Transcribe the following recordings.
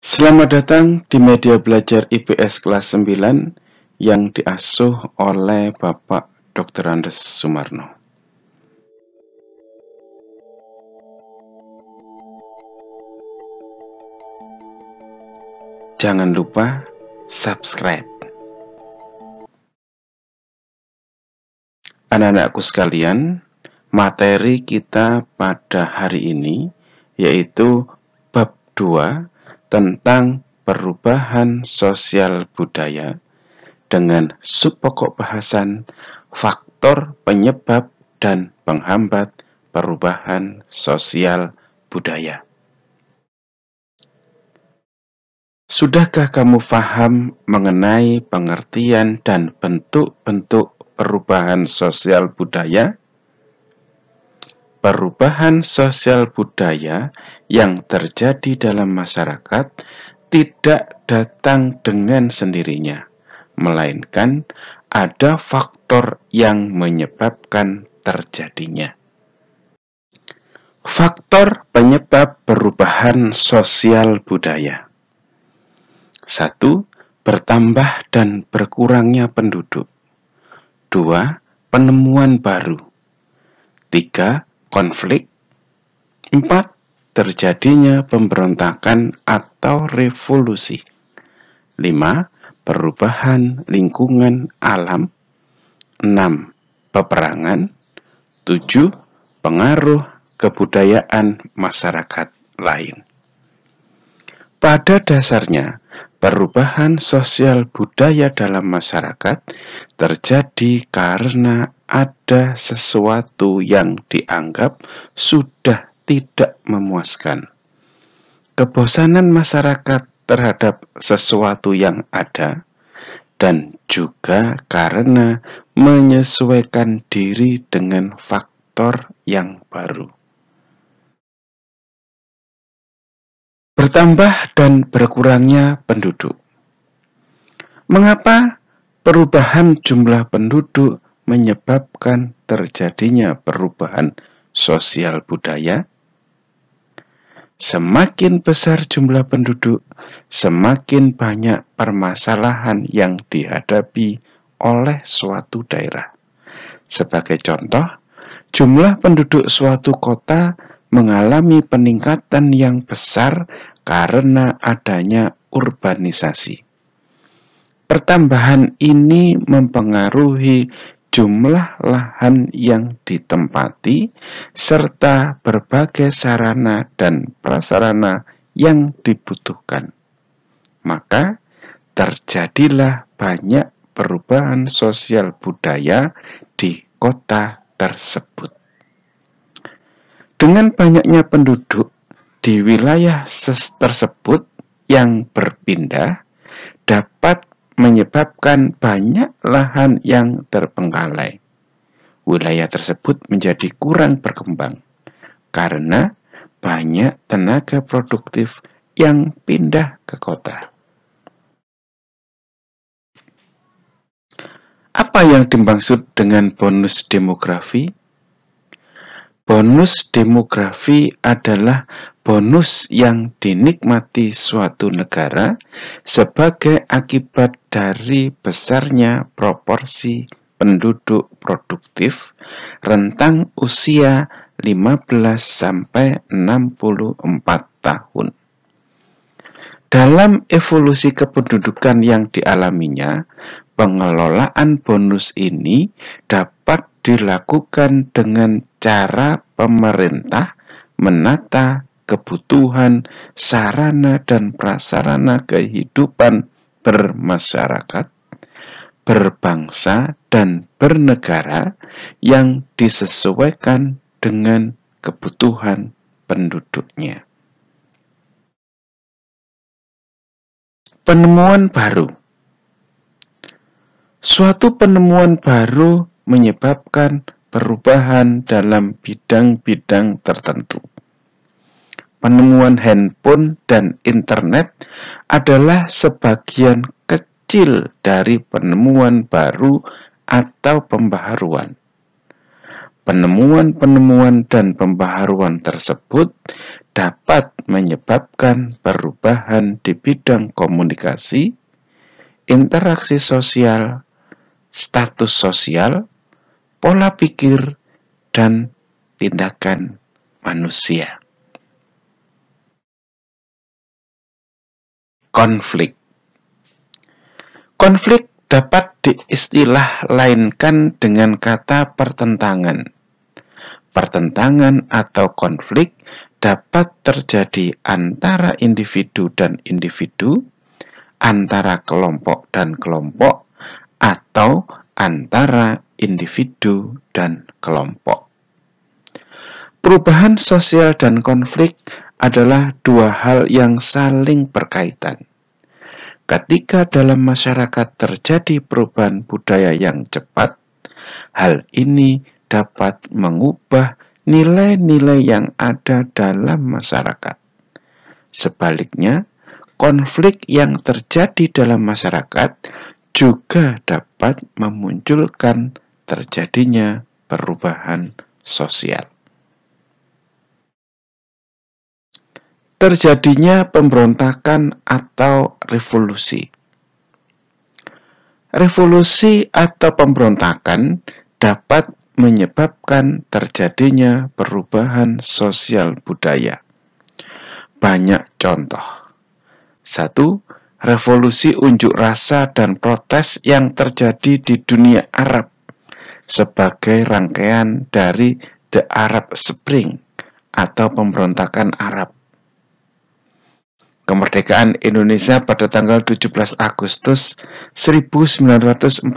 Selamat datang di media belajar IPS kelas 9 yang diasuh oleh Bapak Dr. Andes Sumarno. Jangan lupa subscribe. Anak-anakku sekalian, materi kita pada hari ini yaitu bab 2 tentang perubahan sosial budaya dengan subpokok bahasan faktor penyebab dan penghambat perubahan sosial budaya. Sudahkah kamu paham mengenai pengertian dan bentuk-bentuk perubahan sosial budaya? Perubahan sosial budaya yang terjadi dalam masyarakat tidak datang dengan sendirinya, melainkan ada faktor yang menyebabkan terjadinya. Faktor penyebab perubahan sosial budaya. 1. Bertambah dan berkurangnya penduduk. 2. Penemuan baru. 3. Konflik. 4. Terjadinya pemberontakan atau revolusi. 5. Perubahan lingkungan alam. 6. Peperangan. 7. Pengaruh kebudayaan masyarakat lain. Pada dasarnya, perubahan sosial budaya dalam masyarakat terjadi karena ada sesuatu yang dianggap sudah tidak memuaskan. Kebosanan masyarakat terhadap sesuatu yang ada, dan juga karena menyesuaikan diri dengan faktor yang baru. Bertambah dan berkurangnya penduduk. Mengapa perubahan jumlah penduduk menyebabkan terjadinya perubahan sosial budaya? Semakin besar jumlah penduduk, semakin banyak permasalahan yang dihadapi oleh suatu daerah. Sebagai contoh, jumlah penduduk suatu kota mengalami peningkatan yang besar karena adanya urbanisasi. Pertambahan ini mempengaruhi jumlah lahan yang ditempati serta berbagai sarana dan prasarana yang dibutuhkan. Maka terjadilah banyak perubahan sosial budaya di kota tersebut. Dengan banyaknya penduduk di wilayah tersebut yang berpindah dapat menyebabkan banyak lahan yang terbengkalai. Wilayah tersebut menjadi kurang berkembang karena banyak tenaga produktif yang pindah ke kota. Apa yang dimaksud dengan bonus demografi? Bonus demografi adalah bonus yang dinikmati suatu negara sebagai akibat dari besarnya proporsi penduduk produktif rentang usia 15-64 tahun. Dalam evolusi kependudukan yang dialaminya, pengelolaan bonus ini dapat dilakukan dengan cara pemerintah menata kebutuhan sarana dan prasarana kehidupan bermasyarakat, berbangsa, dan bernegara yang disesuaikan dengan kebutuhan penduduknya. Penemuan baru. Suatu penemuan baru menyebabkan perubahan dalam bidang-bidang tertentu. Penemuan handphone dan internet adalah sebagian kecil dari penemuan baru atau pembaharuan. Penemuan-penemuan dan pembaharuan tersebut dapat menyebabkan perubahan di bidang komunikasi, interaksi sosial, status sosial, pola pikir, dan tindakan manusia. Konflik. Konflik dapat diistilah lainkan dengan kata pertentangan. Pertentangan atau konflik dapat terjadi antara individu dan individu, antara kelompok dan kelompok, atau antara individu dan kelompok. Perubahan sosial dan konflik adalah dua hal yang saling berkaitan. Ketika dalam masyarakat terjadi perubahan budaya yang cepat, hal ini dapat mengubah nilai-nilai yang ada dalam masyarakat. Sebaliknya, konflik yang terjadi dalam masyarakat juga dapat memunculkan terjadinya perubahan sosial. Terjadinya pemberontakan atau revolusi. Revolusi atau pemberontakan dapat menyebabkan terjadinya perubahan sosial budaya. Banyak contoh. 1. Revolusi unjuk rasa dan protes yang terjadi di dunia Arab sebagai rangkaian dari The Arab Spring atau pemberontakan Arab. Kemerdekaan Indonesia pada tanggal 17 Agustus 1945.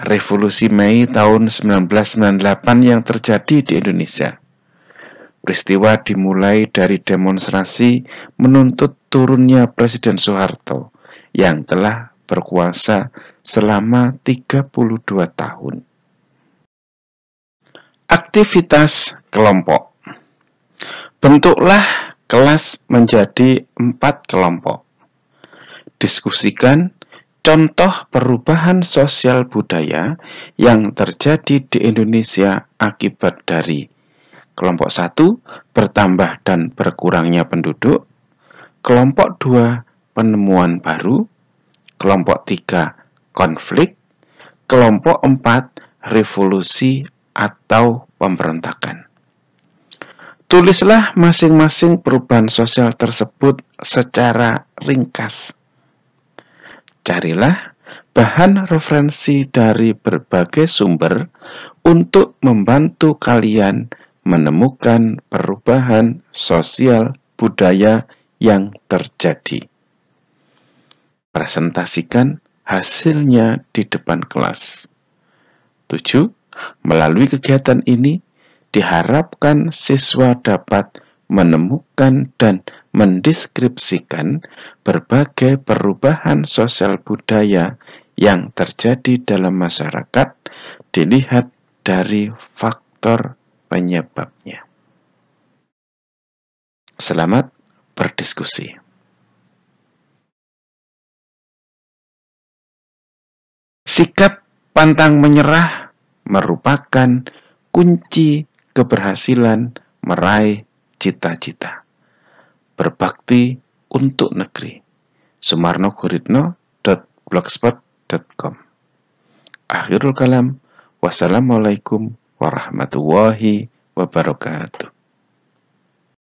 Revolusi Mei tahun 1998 yang terjadi di Indonesia. Peristiwa dimulai dari demonstrasi menuntut turunnya Presiden Soeharto yang telah berkuasa selama 32 tahun. Aktivitas kelompok. Bentuklah kelas menjadi 4 kelompok. Diskusikan contoh perubahan sosial budaya yang terjadi di Indonesia akibat dari kelompok 1, bertambah dan berkurangnya penduduk, kelompok 2, penemuan baru, kelompok 3, konflik, kelompok 4, revolusi atau pemberontakan. Tulislah masing-masing perubahan sosial tersebut secara ringkas. Carilah bahan referensi dari berbagai sumber untuk membantu kalian menemukan perubahan sosial budaya yang terjadi. Presentasikan hasilnya di depan kelas. 7. Melalui kegiatan ini, diharapkan siswa dapat menemukan dan mendeskripsikan berbagai perubahan sosial budaya yang terjadi dalam masyarakat dilihat dari faktor penyebabnya. Selamat berdiskusi. Sikap pantang menyerah merupakan kunci keberhasilan meraih cita-cita. Berbakti untuk negeri. sumarnoguritno.blogspot.com. Akhirul kalam. Wassalamualaikum warahmatullahi wabarakatuh.